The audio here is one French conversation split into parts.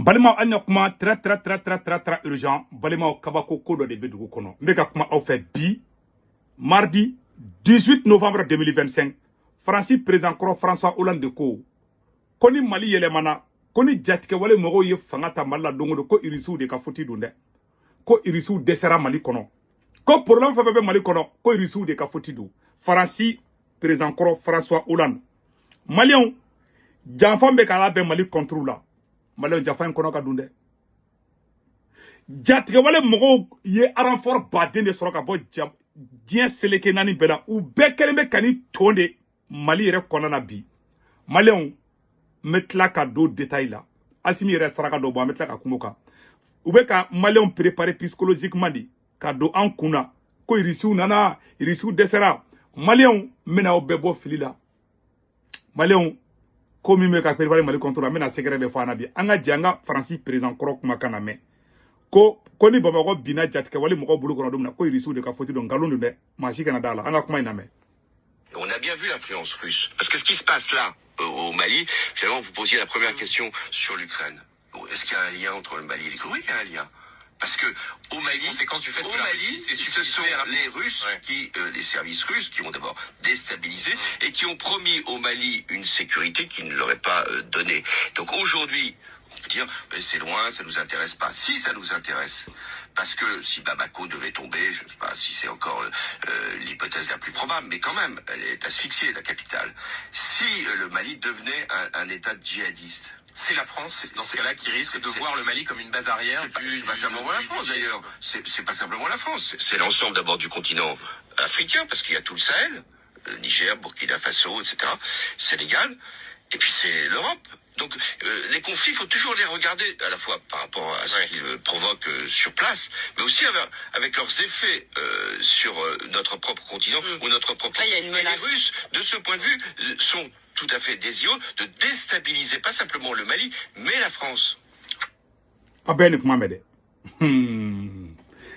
Balima anya kuma très urgent. Balima kabako kodo de bedugu kono. Mega kuma au fait bi mardi 18 novembre 2025. Francis président Koro François Hollande ko. Koni Mali yelemana. Koni jatike wale mogo ye fangata mala dongo ko irisu de ka foti dunde. Ko irisu desera Mali kono. Ko problème fa bebe Mali kono. Ko irisu de ka foti du. Francis président Koro François Hollande. Malion janfan be kala be Mali contrôle la. Malin jafan kono ka dunde jatige wale mogo ye renfort baden de soroka bo dien seleke nani bela u be keleme kani tonde Mali yere kono na bi malin metla ka do détail la asimi yere saraka do bo metla ka kumoka u be ka malin préparer psychologiquement di ka do an kuna ko irisu nana irisu desera malin mena o be bo filila malin komi me ka préparer Mali contrôle amena secret de fana bi anga janga Francis président Koro kuma kana me ko ni baba bina jatka wali mo ko bulu ko domna ko irisu de ka foti don galondu de machi kana dala anga kuma ina me. On a bien vu l'influence russe. Parce que ce qui se passe là, au Mali, finalement, vous posiez la première question sur l'Ukraine. Est-ce qu'il y a un lien entre le Mali et l'Ukraine? Oui, il y a un lien. Parce que au Mali, au Mali, ce sont les Russes les services russes qui ont d'abord déstabilisé et qui ont promis au Mali une sécurité qu'ils ne leur aient pas donnée. Donc aujourd'hui, on peut dire, mais c'est loin, ça nous intéresse pas. Si, ça nous intéresse. Parce que si Bamako devait tomber, je ne sais pas si c'est encore l'hypothèse la plus probable, mais quand même, elle est asphyxiée, la capitale. Si le Mali devenait un État djihadiste, c'est la France, dans ce cas-là, qui risque de voir le Mali comme une base arrière. C'est pas simplement la France, d'ailleurs. C'est pas simplement la France. C'est l'ensemble d'abord du continent africain, parce qu'il y a tout le Sahel, Niger, Burkina Faso, etc., Sénégal, et puis c'est l'Europe. Donc les conflits, il faut toujours les regarder à la fois par rapport à ce qu'ils provoquent sur place, mais aussi avec leurs effets sur notre propre continent ou notre propre... Là, il y a une menace. Les Russes, de ce point de vue, sont tout à fait désireux de déstabiliser pas simplement le Mali, mais la France. Abeni kumamede.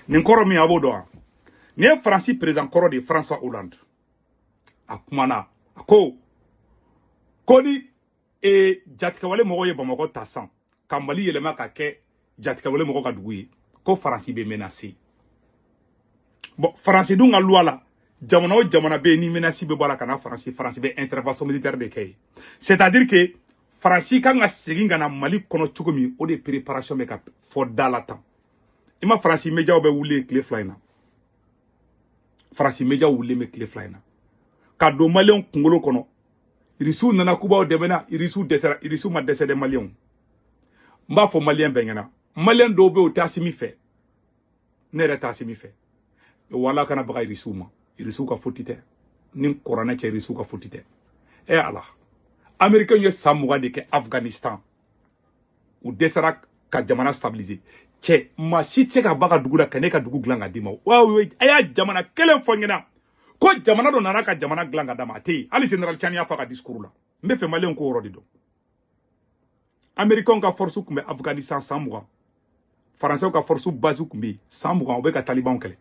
Ninkoro mi abodo. Ni Francis président Koro de François Hollande. Akumana. Ako. Koni e jatika wale mogo ye Bamako tasan. Kambali yelema ka ke jatika wale mogo ka dugu ko Francis be menacé. Bon, Francis dunga loi la. Jamana o jamana be ni menacé be bola kana Francis be intervention militaire de kay. C'est-à-dire que Francis kan ga segin na Mali kono tugumi o de préparation be ka for dalata. Ima Francis media be wule clé flyna. Francis media wule me clé flyna. Ka do Malion kungolo kono. Irisu nana kuba o debena irisu desera irisu ma desede Malion. Mba fo Malien bengena. Malien do be o tasimi fe. Nere tasimi fe. Wala kana baga irisu ma. Irisu ka fotite. Nin korana che irisu ka fotite. E ala. Américain ye samuga de ke Afghanistan. Ou desera ka jamana stabiliser. Che ma shitse ka baga dugu la kane ka dugu glanga dima. Wawe aya jamana kelen fongena. Ko jamana do nana ka jamana glanga dama te. Ali général Chani a fa ka discours la. Mbe fe Malien ko rodi do. Américain ka force kumbe Afghanistan samuga. Français ka force base kumbe samuga o be ka Taliban kele.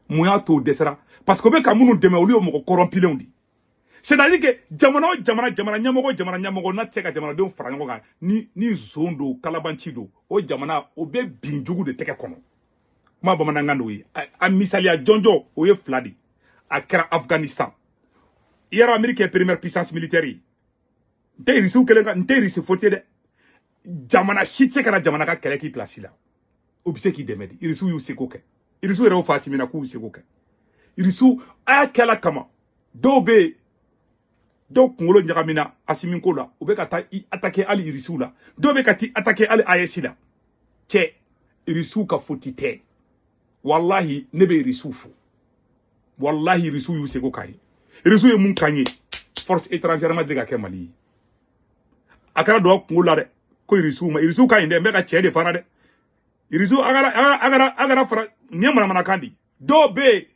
Mouya to desera parce que be ka munu deme oli o mo corrompilé on dit. C'est-à-dire que jamana nyamogo na teka jamana de farango ga ni zondo kalabanchi do o jamana o be binjugu de teke kono. Ma bamana ngando yi a misali a jonjo o ye fladi a kera Afghanistan. Hier Amérique est première puissance militaire. Nte risu kelenga nte risu fotie de jamana shitse kana jamana ka kele ki place la. Obise ki demedi irisu yu sekoke. Irisu ere o fasimina ku sekoke. Irisu a kala kama dobe donc ngolo nyagamina asiminko la ube kata attaquer ali irisu la dobe kati attaquer ali ayesi la che irisu ka fotite wallahi nebe irisu fu wallahi irisu yu seko kai irisu e mun kanye force étrangère ma diga ke Mali akara do ngolo de ko irisu kai nde meka che de fana de irisu agara fara nyamana mana kandi dobe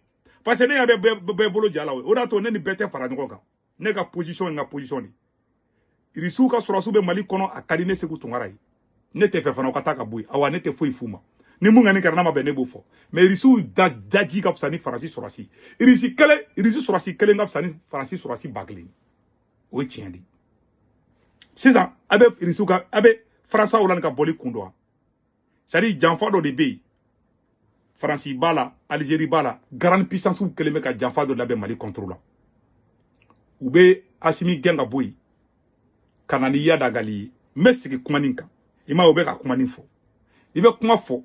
parce que ne ya be bolo jala o da to ne ni bete fara ngoka nega position nga position ni irisu ka surasu be Mali kono akadine segu tungarai ne te fe fana kata ka boy awa ne te foi fuma ni munga ni karna ma be ne bo fo mais irisu daji ka fsani Francis surasi irisu surasi kele nga fsani Francis surasi bagli o tiendi c'est ça abe irisu ka abe France Hollande ka boli kundo c'est-à-dire janfa do de be France bala Algérie bala grande puissance ou keleme ka janfa do labe Mali contrôle ou be Assimi genga boy kanani yada gali mesiki kumaninka ima obe ka kumanin fo ibe kuma fo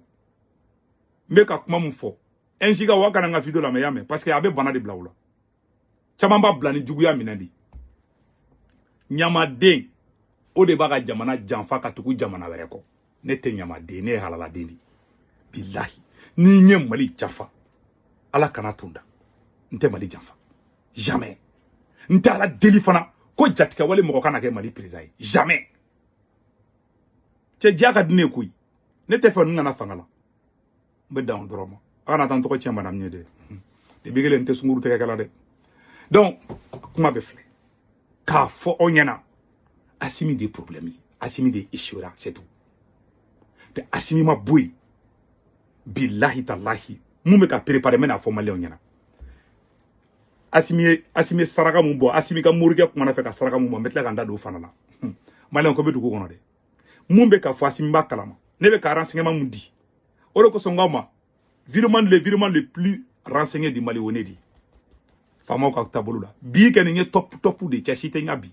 me ka kuma mun fo enjiga wakana nga video la meyame parce que abe bana de blawla chamamba blani juguya minandi nyamaden o de baga jamana janfa ka tugu jamana wɛrɛ kɔ ne tɛ nyamaden ne ye halaladen de billahi ni nye Mali janfa ala kana tunda nte Mali janfa jamais nte ala deli fana ko jatika wale mɔgɔ kana kɛ Mali président ye jamais cɛ diya ka di ne koyi ne tɛ fɛ nana fanga la n bɛ dan dɔrɔn ma a kana taa n tɔgɔ tiɲɛ bana min ye dɛ debi kelen n tɛ sunkuru tɛgɛ kɛla dɛ donc kuma bɛ filɛ k'a fɔ aw ɲɛna Assimi des problèmes Assimi des échouera c'est tout de Assimi ma boy billahi tallahi mun bɛ ka préparer mena fɔ maliyɛnw ɲɛna Assimi saraka mun bɔ Assimi ka morikɛ kuma na fɛ ka saraka mun bɔ n bɛ tila ka n da don o fana la maliyɛnw ko bɛ dugu kɔnɔ dɛ mun bɛ ka fɔ Assimi b'a kalama ne bɛ ka renseignement mun di o de kosɔn k'aw ma virement le plus renseigné du Mali o ne di faamaw ka taabolo la bi kɛ nin ye top de cɛ si tɛ n ka bi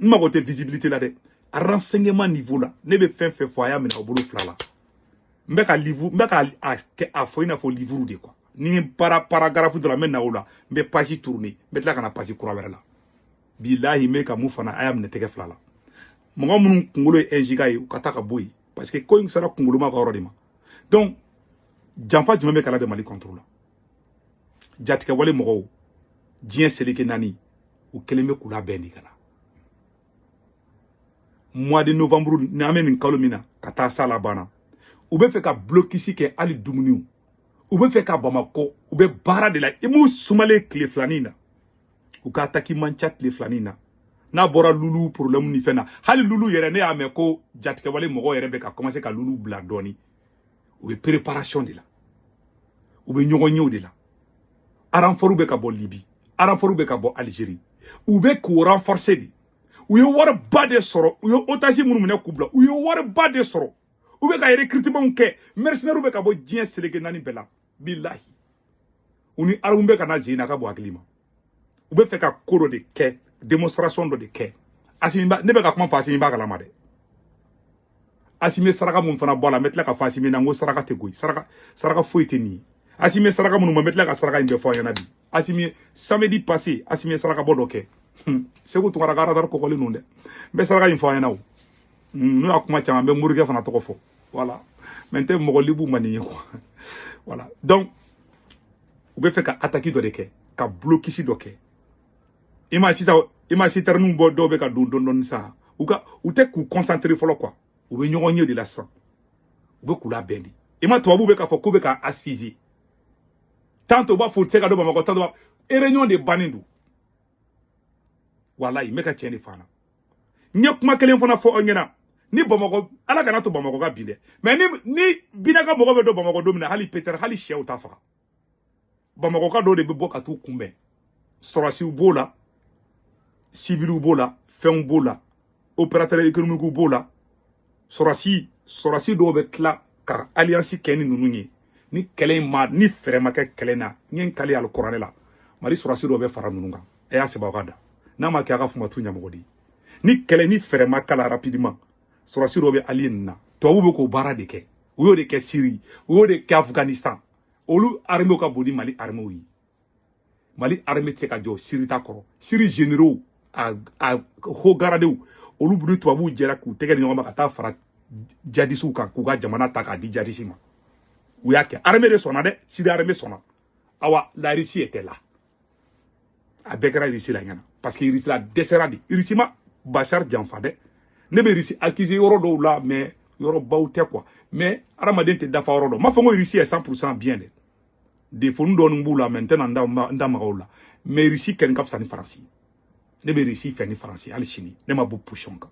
n mago tɛ visibilité la dɛ a renseignement niveau la ne bɛ fɛn fɛn fɔ a y'a minɛ a bolo fila la n bɛ ka livre n bɛ ka a fɔ i n'a fɔ livre de quoi ni paragraphe dɔ la n bɛ na o la n bɛ page tourner n bɛ tila ka na page kura wɛrɛ la bilahi n bɛ ka mun fana a y'a minɛ tɛgɛ fila la mɔgɔ minnu kunkolo ye 1 giga ye u ka taa ka bɔ yen parce que ko in sera kunkoloma ka yɔrɔ de ma donc janfa jumɛn bɛ kala de Mali contrôle la jatigɛ wale mɔgɔw diɲɛ seleke naani u kelen bɛ k'u labɛn de ka na mois de novembre n'an bɛ nin kalo min na ka taa sa la banna u bɛ fɛ ka blocus kɛ hali dumuniw u bɛ fɛ ka Bamako u bɛ baara de la i m'u sumalen tile filanin na u ka attaque man ca tile filanin na n'a bɔra lulu problème ni fɛn na hali lulu yɛrɛ ne y'a mɛn ko jatigɛ wale mɔgɔw yɛrɛ bɛ ka commencer ka lulu bila dɔɔni u bɛ préparation de la u bɛ ɲɔgɔn ɲɛw de la renfort bɛ ka bɔ Libye renfort bɛ ka bɔ Algérie u bɛ k'u renforcer de u ye wariba de sɔrɔ u ye otage minnu minɛ k'u bila u ye wariba de sɔrɔ u bɛ ka recrutement kɛ mercenaires bɛ ka bɔ diɲɛ seleke naani bɛɛ la billahi u ni arme bɛ ka na jigin a ka bɔ hakili ma u bɛ fɛ ka ko dɔ de kɛ démonstration dɔ de kɛ Assimi ne bɛ ka kuma fɔ Assimi b'a kalama dɛ Assimi saraka mun fana bɔ la n bɛ tila ka fɔ Assimi na n ko saraka tɛ koyi saraka foyi tɛ nin ye Assimi saraka minnu ma n bɛ tila ka saraka in bɛɛ fɔ a ɲɛna bi Assimi samedi passé Assimi saraka bɔ dɔ kɛ Segu Tunkara ka radar kɔkɔlen ninnu dɛ n bɛ saraka in fɔ a ɲɛna o n'u y'a kuma caman n bɛ morikɛ fana tɔgɔ fɔ voilà mais n tɛ mɔgɔ libu ma nin ye quoi voilà donc u bɛ fɛ ka attaque dɔ de kɛ ka blocus dɔ kɛ i ma citernes bɔ dɔw bɛ ka don dɔɔni sa u tɛ k'u concentrer fɔlɔ quoi u bɛ ɲɔgɔn ɲɛ de la sisan u bɛ k'u labɛn de i ma tubabuw bɛ k'a fɔ k'u bɛ ka asphyxier tantôt u b'a fɔ u tɛ se ka don Bamakɔ tantôt réunion de bannen don walayi n bɛ ka tiɲɛ de fɔ an na n ye kuma kelen fana fɔ aw ɲɛna ni Bamakɔ ala kana to Bamakɔ ka bin dɛ mais ni binaka mɔgɔ bɛ don Bamakɔ don min na hali peut-être hali sɛw t'a faga Bamakɔ ka dɔw de bɛ bɔ ka t'u kunbɛn sɔrɔsiw b'o la civiliw b'o la fɛnw b'o la opérateurs économiques b'o la sɔrɔsi dɔw bɛ tila ka alliance kɛ ni ninnu ye ni kɛlɛ in ma ni fɛrɛ ma kɛ kɛlɛ na n ye n kale alikuranɛ la Mali sɔrɔsi dɔw bɛ fara ninnu kan a y'a sɛbɛn aw ka da n'a ma kɛ a ka fumatu ɲɛmɔgɔ de ye ni kɛlɛ ni fɛrɛ ma kala rapidement sɔrɔsi dɔw bɛ allié nin na tubabuw bɛ k'o baara de kɛ u y'o de kɛ Syrie u y'o de kɛ Afghanistan olu armée ka bon ni Mali armée ye Mali armée tɛ se ka jɔ Syrie ta kɔrɔ Syrie généraux a haut gradés olu b'u tubabuw jɛra k'u tɛgɛ di ɲɔgɔn ma ka taa fara jadisiw kan k'u ka jamana ta k'a di jadisi ma u y'a kɛ armée de sɔnna dɛ Syrie armée sɔnna awa la Russie était là a bɛɛ kɛra Russie la ɲɛna parce que Russie la dɛsɛra de Russie ma Bachar janfa dɛ ne bɛ Russie accusé yɔrɔ dɔw la mais yɔrɔ baw tɛ quoi mais adamaden tɛ dafa yɔrɔ dɔ m'a fɔ n ko Russie est 100% bien dɛ défaut dɔɔni b'u la mais n tɛna n da maga o la mais Russie kɛlen ka fisa ni Faransi ne bɛ Russie fɛ ni Faransi hali sini ne ma bɔ position kan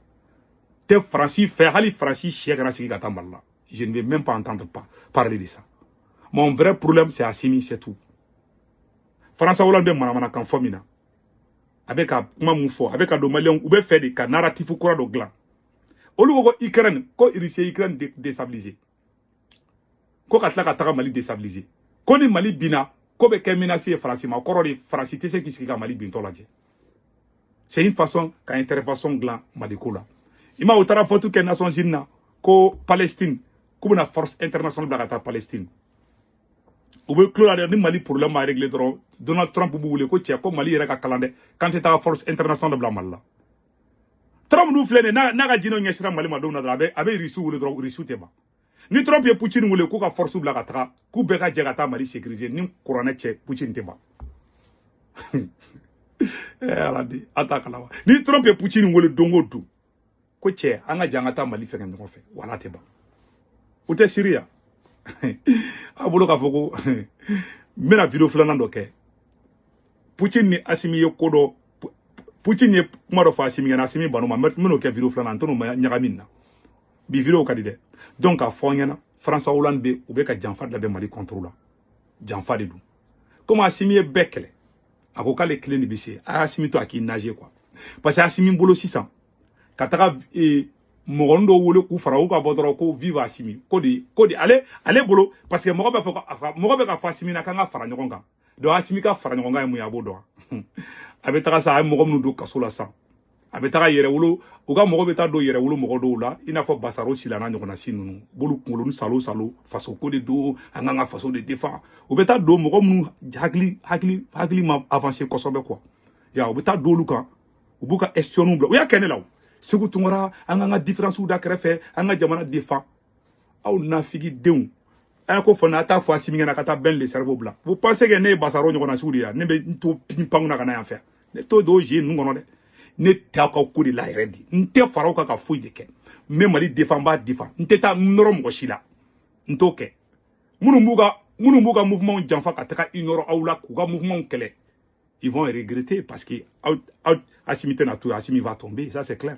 tɛ Faransi fɛ hali Faransi sɛ kana sigi ka taa Mali la je ne vais même pas entendre parler de ça mon vrai problème c'est Assimi c'est tout Faransa Hollande bɛ manamana kan fɔ min na a bɛ ka kuma mun fɔ a bɛ ka don maliyɛnw u bɛ fɛ de ka narratif kura dɔ dilan olu ko Ukraine ko Russie Ukraine déstabiliser ko ka tla ka taga Mali déstabiliser ko ni Mali bina ko be ke menacer France ma koro de France te se ki ka Mali binto la je. C'est une façon ka intervention glan Mali ko la ima utara fotu ke Nations Unies na ko Palestine ko na force internationale bla ka Palestine ou be clore ni Mali problème a régler dron Donald Trump bu wule ko tia ko Mali yera ka kalande quand ta force internationale bla Mali la Trump nous flene na ga jino nyesira Mali ma do na abe risu wule dron risu teba ni Trump ye Poutine wule ko ka force bla ka tra ku be ka jega ta Mali sécuriser ni corona che Poutine teba aladi atakala ni Trump ye Poutine wule dongo du ko che anga janga ta Mali fe ngam fe wala teba ute Syria abolo ka foko mena video flana do ke Poutine ni Assimi ye kodo Poutine ye maro fa Assimi na Assimi banu ma meno ke video flana ntono ma nyagamin na bi video ka dide donc a fonyana François Hollande be ou be ka janfa da be Mali contrôle janfa de du comme Assimi ye bekele akoka le clé ni bisi Assimi to aki nage quoi parce que Assimi bolo 600 kataka mogondo wole ku fara u ka bodoro ko viva Assimi ko di ale bolo parce que mogo be ka fa Assimi na kanga fara nyogon kan do Assimi ka fara nyogon kan mu ya bodo abe taka sa mogo mu do kasola sa abe taka yere wolo u ka mogo be ta do yere wolo mogo do la ina fo basaro sila na nyogona sinunu bolu kungolo nu salo faso ko de do anga faso de défend u be ta do mogo mu hakli ma avancer kosobe quoi ya u be ta do lu kan u buka espionner bla u ya kene law Segu tungora anga différence ou d'akrefe anga jamana défend au nafigi deun ako fona ta fo Assimi na kata ben le cerveau blanc vous pensez que ne basaro nyona soudia ne be to ping na kana faire ne to do je ngono de ne ta ka ko di la redi nte faro ka fo de ke me Mali défend ba défend nte ta norom go shila ntoke munu mbuga mouvement janfa ka taka ignore aula ku ga mouvement kele ils vont regretter parce que Assimi Assimi va tomber, ça c'est clair.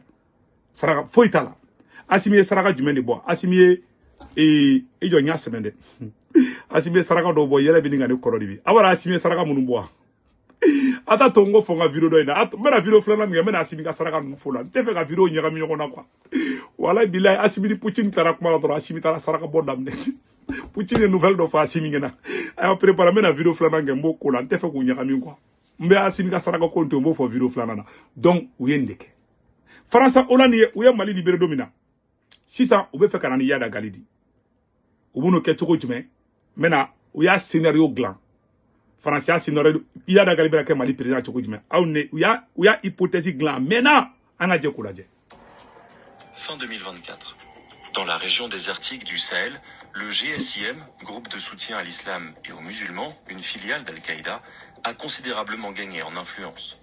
Saraka foitala. Assimi saraka du mende bois. Assimi et jonya semende. Assimi saraka do bois yele bininga ne korodi bi. Abara Assimi saraka munu bois. Ata tongo fonga video do ina. Mena video flana mi mena Assimi ka saraka nu fola. Tefe ka video nyaka mi nyona kwa. Wala billahi Assimi Poutine tara kuma do Assimi tara saraka bodam ne. Poutine nouvelle do fa Assimi ngena. Ayo prepare mena video flana ngembo kola. Tefe ku nyaka mi kwa. Mbe Assimi ka saraka konto mbo fo video flana donc uyendeke France Hollande uye Mali libéré domina si ça ube fe kanani yada galidi ubuno ke toko jume mena uya scénario glan France ya scénario yada galibera ke Mali président toko jume awne uya hypothèse glan mena anga je kulaje. Fin 2024. Dans la région désertique du Sahel, le GSIM, groupe de soutien à l'islam et aux musulmans, une filiale d'Al-Qaïda, a considérablement gagné en influence.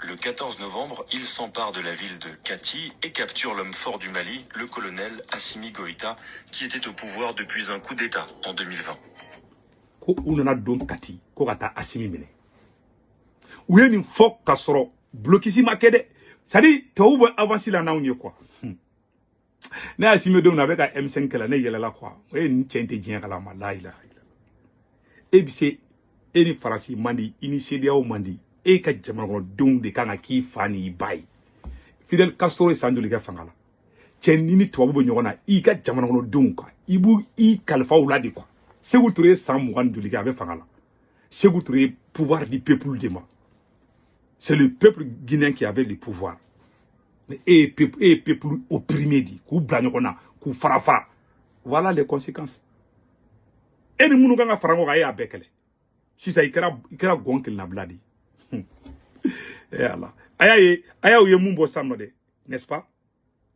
Le 14 novembre, il s'empare de la ville de Kati et capture l'homme fort du Mali, le colonel Assimi Goïta, qui était au pouvoir depuis un coup d'État en 2020. Ko unana don Kati, ko kata Assimi mene. Ouye ni fok kasoro, blokisi makede. Sadi, te oube avansi la naounye quoi. Ne Assimi don avec un M5 la ne yelela quoi. Ouye ni tiente djien kalama, la ilaha illa. Ebise, eni farasi mandi ini CEDEAO mandi e ka jamana don de kana ki fani bay Fidel Castro sanduli ka fangala chenini to bo nyona i ka jamana don ka ibu i kalfa uladi quoi Sékou Touré sans muganduli ka be fangala Sékou Touré pouvoir du peuple de moi c'est le peuple guinéen qui avait le pouvoir mais et peuple opprimé dit ku blanyona ku fara voilà les conséquences eni munu nga farango ga ya bekele si ça ikera gonkel na bladi Allah aya ye mumbo sanno de n'est-ce pas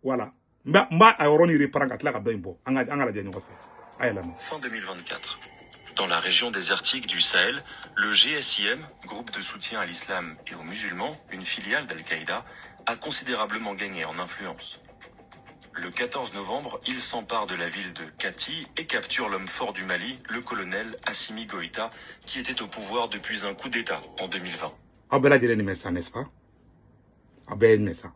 voilà mba ayoroni reprendre la ka doimbo anga la jenyo ko aya la fin 2024 dans la région désertique du Sahel le GSIM groupe de soutien à l'islam et aux musulmans une filiale d'Al-Qaïda a considérablement gagné en influence. Le 14 novembre, il s'empare de la ville de Kati et capture l'homme fort du Mali, le colonel Assimi Goïta, qui était au pouvoir depuis un coup d'État en 2020. Abela direni mesa, n'est-ce pas? Abel mesa.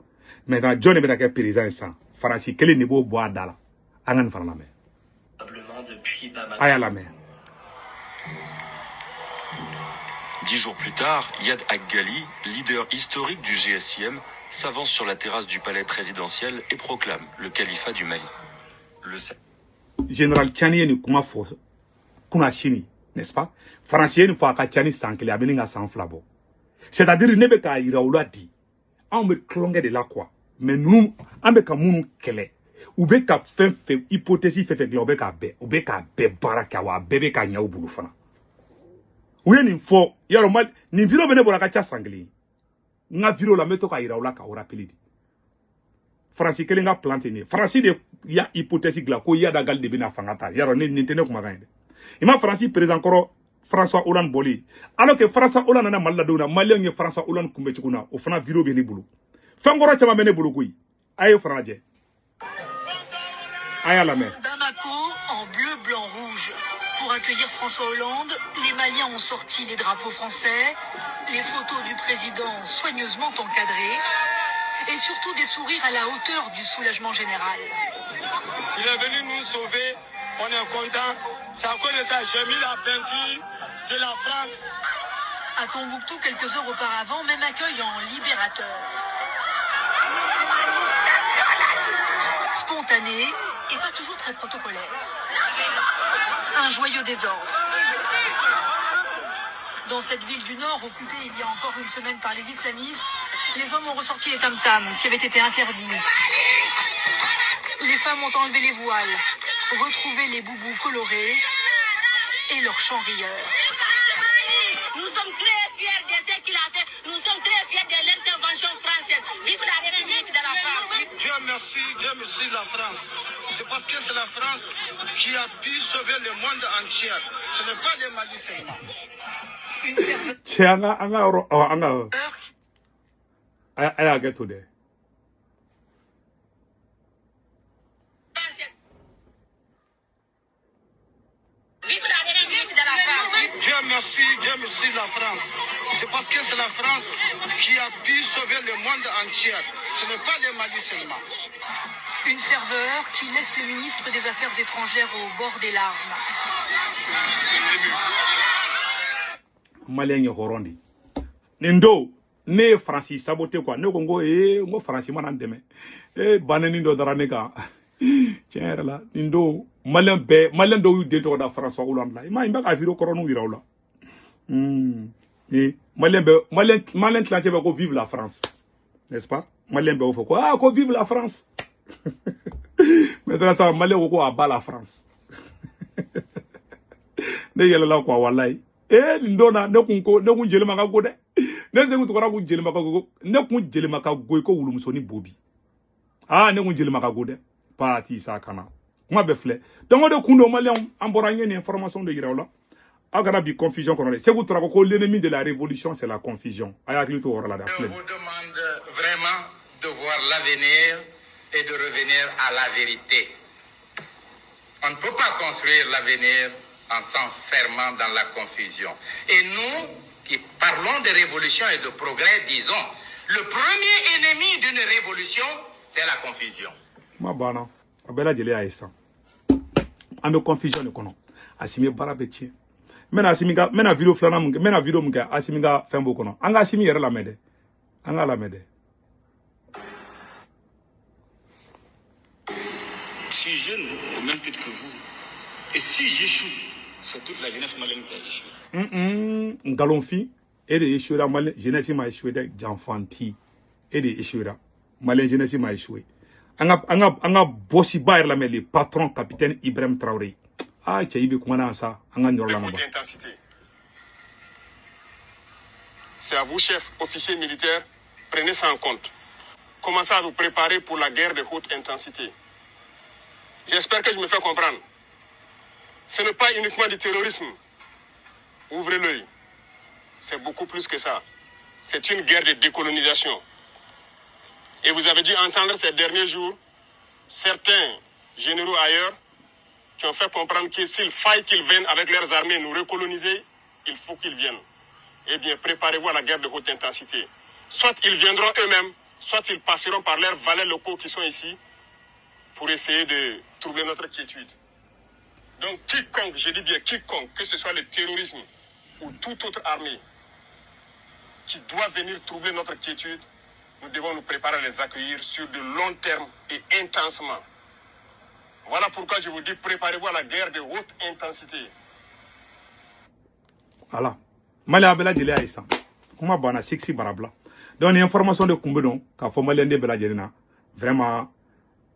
Maintenant, John est bien président ça. Farasi, quel niveau bois d'ala? Angan farla mer. Depuis pas mal. Aya la mer. 10 jours plus tard, Yad Aggali, leader historique du GSIM, s'avance sur la terrasse du palais présidentiel et proclame le califat du Mali. Général Tchani ni kuma fo kuna chini, n'est-ce pas? Français ni fa ka Tchani sankele abeni nga sanflabo. C'est-à-dire ne be ka iraoula di. On me klonge de la quoi. Mais nous, on be ka munu kele. Ou be ka fait hypothèse fait globe ka be, ou be ka be baraka wa bebe ka nya ubulu fana. Ou ni fo, yaro mal ni viro bene bola ka cha sangli. Nga viro la meto ka iraoula ka ora pelidi. Francis kelenga planté ni. Francis de ya hypothèse gla ko ya dagal de bina fangata. Yaro ni nitene kuma gainde. Ima Francis président koro François Hollande boli. Alors que François Hollande na maladona, Malien ni François Hollande kumbe chukuna, o fana viro bene bulu. Fangoro chama bene bulu kui. Ayo franaje. Aya la mer. Bamako en bleu, blanc, rouge. Pour accueillir François Hollande, les Maliens ont sorti les drapeaux français, les photos du président soigneusement encadrées et surtout des sourires à la hauteur du soulagement général. Il est venu nous sauver, on est content. C'est à cause de ça, j'ai mis la peinture de la France. À Tombouctou, quelques heures auparavant, même accueil en libérateur. Spontané et pas toujours très protocolaire. Un joyeux désordre. Dans cette ville du Nord, occupée il y a encore une semaine par les islamistes, les hommes ont ressorti les tam-tams qui avaient été interdits. Les femmes ont enlevé les voiles, retrouvé les boubous colorés et leurs chants rieurs. Nous sommes très fiers de ce qu'il a fait. Nous sommes très fiers de l'intervention française. Vive la République de la France. Dieu merci la France. C'est parce que c'est la France qui a pu sauver le monde entier. Ce n'est pas le Mali seulement. Une ferveur Tianga anga I get to there. Vive la République de la France. Dieu merci la France. C'est parce que c'est la France qui a pu sauver le monde entier. Ce n'est pas le Mali seulement. Une ferveur qui laisse le ministre des Affaires étrangères au bord des larmes. Malien yi horondi. Nindo ne Francis saboté quoi. Ne kongo ngo Francis manan deme. Banani ndo dara nega. Tiens là, nindo Malien do yu dento da François Hollande là. Ima imba ka viro koronu wirawla. Et Malien clanché va ko vive la France. N'est-ce pas? Malien be faut quoi? Ah, ko vive la France. Maintenant ça Malien ko aba la France. Ne yela la quoi wallahi. Ndona ne kun jeli maka go de ne se kun tokora kun jeli maka go ne kun jeli maka go ko wulumsoni bobi ne kun jeli maka go de parti sa kana kuma be fle donc de kun do malien amboranye ni information de yirawla agara bi confusion kono se kun tokora ko l'ennemi de la révolution c'est la confusion aya klito wora la Je vous demande vraiment de voir l'avenir et de revenir à la vérité. On ne peut pas construire l'avenir en s'enfermant dans la confusion. Et nous, qui parlons de révolution et de progrès, disons, le premier ennemi d'une révolution, c'est la confusion. Ma bana, abela jeli aisa. Ame confusion ne kono. Asimi barabetie. Mena asimiga, mena video flana munge, mena video munge asimiga fembo kono. Anga asimi yere la mede. Anga la mede. Je suis jeune au même titre que vous. Et si j'échoue, c'est toute la jeunesse malienne qui a échoué. Ngalonfi, et de échouera, malien, jeunesse m'a échoué, d'enfanti, et de échouera, malien, jeunesse m'a échoué. Anga bossi bayer la mais le patron capitaine Ibrahim Traoré. Ah, tu as eu comment ça? Anga nyor la maba. C'est à vous, chef, officier militaire, prenez ça en compte. Commencez à vous préparer pour la guerre de haute intensité. J'espère que je me fais comprendre. Ce n'est pas uniquement du terrorisme. Ouvrez l'œil. C'est beaucoup plus que ça. C'est une guerre de décolonisation. Et vous avez dû entendre ces derniers jours certains généraux ailleurs qui ont fait comprendre que s'il faille qu'ils viennent avec leurs armées nous recoloniser, il faut qu'ils viennent. Eh bien, préparez-vous à la guerre de haute intensité. Soit ils viendront eux-mêmes, soit ils passeront par leurs valets locaux qui sont ici pour essayer de troubler notre quiétude. Donc quiconque, je dis bien quiconque, que ce soit le terrorisme ou toute autre armée, qui doivent venir troubler notre quiétude, nous devons nous préparer à les accueillir sur de long terme et intensement. Voilà pourquoi je vous dis, préparez-vous à la guerre de haute intensité. Voilà. Mali abela jeli aïssa. Kuma bana sixi barabla. Donc information de kumbedon ka fo malien de bela jelina. Vraiment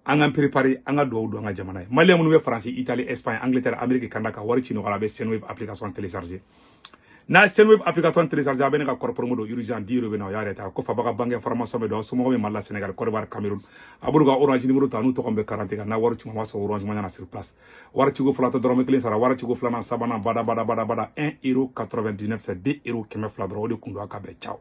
an ga préparer an ga do nga jamana. Malien munu be France, Italie, Espagne, Angleterre, Amérique kandaka wari chino gala be Senwave application télécharger. Na Senwave application télécharger abene ka corps promo do urgent dire be na yareta ko fa baga banque information be do so mo be malla Sénégal, Côte d'Ivoire, Cameroun. Aburuga Orange numéro tanu to kombe 40 na wari chuma so Orange manya na sur place. Wari chugo flata dorome klen sara wari chugo flana sabana bada 1,99 €, c'est 2 € keme fla dro de kundo akabe ciao.